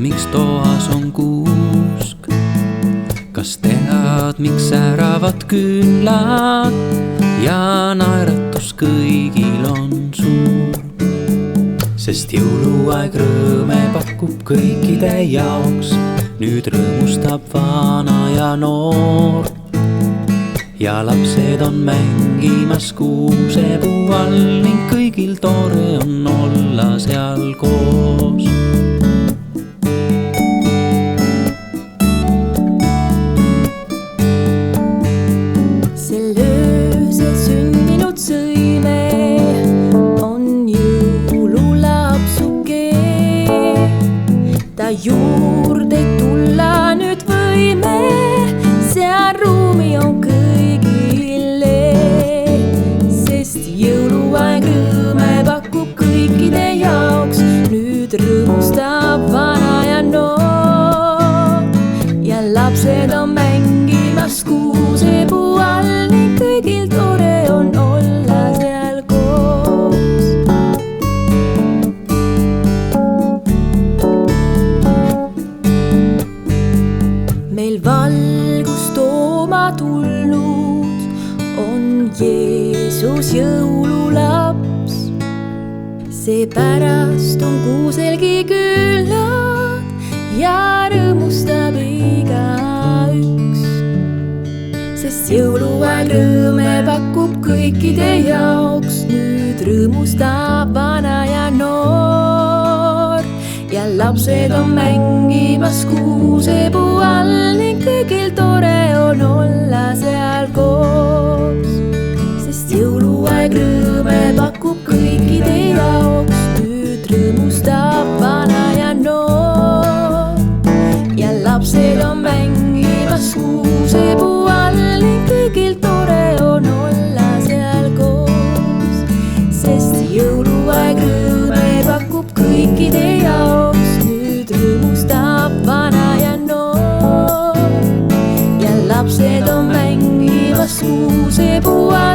miks toas on kuusk? Kas tead, miks säravad küünlad ja naeratus kõigil on suur? Sest jõuluaeg rõõme pakub kõikide jaoks, nüüd rõõmustab vana ja noor. Ja lapsed on mängimas kuusepuu all ning kõigil tore on olla seal koos. Sel öösel sündinud sõime on jõululapsuke. Ta juurde tulla nüüd võime, seal ruumi on kõigile. Sest jõuluaeg rõõme pakub kõikide jaoks, nüüd rõõmustab vana ja noor. Ja lapsed on mängimas kuusepuu all ning kõigil tore on olla seal koos. Meil valgust tooma tulnud on Jeesus jõululaps. Seepärast on kuuselgi küllad ja rõõmustab igaüks. Sest jõuluaeg rõõme pakub kõikide jaoks, nüüd rõõmustab vana ja noor. Ja lapsed on mängimas kuusepuu all ning kõigil tore on olla seal koos. Sest jõuluaeg rõõme pakub kõikide jaoks, nüüd rõõmustab vana ja noor. Ja lapsed on mängimas kuusepuu all ning kõigil tore on olla seal koos. Sest jõuluaeg rõõme pakub kõikide jaoks, nüüd rõõmustab vana ja noor. Ja lapsed on mängimas kuusepuu all.